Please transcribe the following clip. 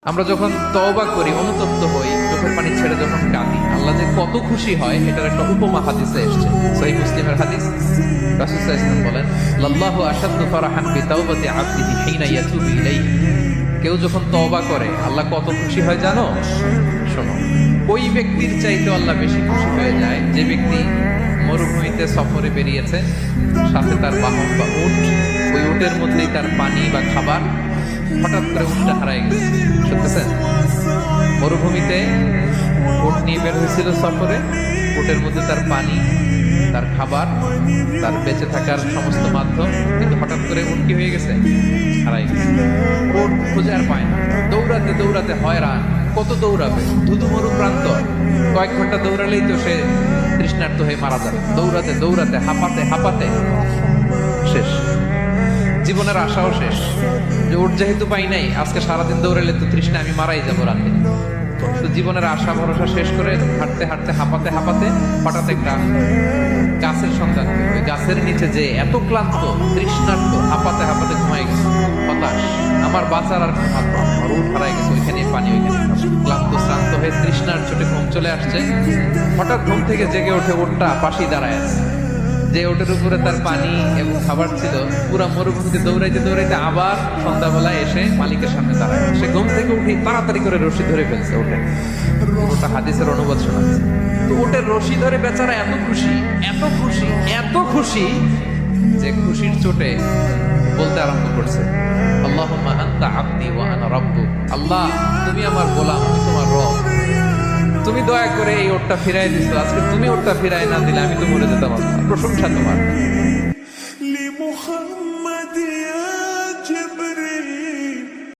আমরা যখন তওবা করি, অনুতপ্ত হই, চোখের পানি ছেড়ে যখন কাঁদি, আল্লাহ যে কত খুশি হয় এটার একটা উপমা হাদিসে এসেছে। সহিহ মুসলিমের হাদিস। রাসূল সাল্লাল্লাহু আলাইহি ওয়াসাল্লাম বলেন, লাল্লাহু আশাদ্দু ফারাহান বিতাওবাতি আবদিহি হিনা ইয়াতুবু ইলাইহি। কেউ যখন তওবা করে আল্লাহ কত খুশি হয় জানো? শোনো, ওই ব্যক্তির চাইতে আল্লাহ বেশি খুশি হয়ে যায় যে ব্যক্তি মরুভূমিতে সফরে বেরিয়েছে, সাথে তার বাহন বা উট, ওই উটের মধ্যেই তার পানি বা খাবার, হঠাৎ করে উটটা হারায় গেছে। শুনতেছেন? মরুভূমিতে উট নিয়ে বের হয়েছিল সফরে, উটের মধ্যে তার পানি, তার খাবার, তার বেঁচে থাকার সমস্ত মাধ্যম, কিন্তু হঠাৎ করে উট কি হয়ে গেছে? হারাই গেছে। উট খুঁজে আর পায় না, দৌড়াতে দৌড়াতে হয়রান। কত দৌড়াবে? ধুধু মরু প্রান্তর, কয়েক ঘন্টা দৌড়ালেই তো সে তৃষ্ণার্ত হয়ে মারা যাবে। দৌড়াতে দৌড়াতে হাঁপাতে হাঁপাতে শেষ, জীবনের আশাও শেষ। যে উট যেহেতু পাই নাই, আজকে সারাদিন দৌড়ালে তো তৃষ্ণা আমি মারাই যাবো রাতে। তো জীবনের আশা ভরসা শেষ করে হাঁটতে হাঁটতে হাঁপাতে হাঁপাতে হঠাৎ একটা গাছের সন্ধান পেল। ওই গাছের নিচে যে এত ক্লান্ত, তৃষ্ণার্ত, হাঁপাতে হাঁপাতে ঘুমাই গেছে, হতাশ, আমার বাঁচার আর কোনো হাত পাবে না, আমার উঠ হারাই গেছে, ওইখানে পানি, ওইখানে ক্লান্ত শ্রান্ত হয়ে তৃষ্ণার চোটে ঘুম চলে আসছে। হঠাৎ ঘুম থেকে জেগে ওঠে, উঠটা পাশেই দাঁড়ায় আছে। যে ওটার উপরে তার পানি এবং খাবার ছিল, পুরা মরুভূমিতে দৌড়াইতে দৌড়াইতে আবার সন্ধ্যাবেলায় এসে মালিকের সামনে দাঁড়ায়। সে ঘুম থেকে উঠে তাড়াতাড়ি করে রশি ধরে ফেলছে ওঠে। ওটা হাদিসের অনুবাদ শোনাচ্ছে। তো ওটের রশি ধরে বেচারা এত খুশি, এত খুশি, এত খুশি যে খুশির চোটে বলতে আরম্ভ করছে, আল্লাহুম্মা আনতা আবদি ওয়া আনা রাব্বুক। আল্লাহ, তুমি আমার গোলাম, আমি তোমার রব। তুমি দয়া করে এই ওটটা ফিরাই দিছো, আজকে তুমি ওটটা ফিরাই না দিলে আমি তো মরে যেতাম। প্রশংসা তোমার।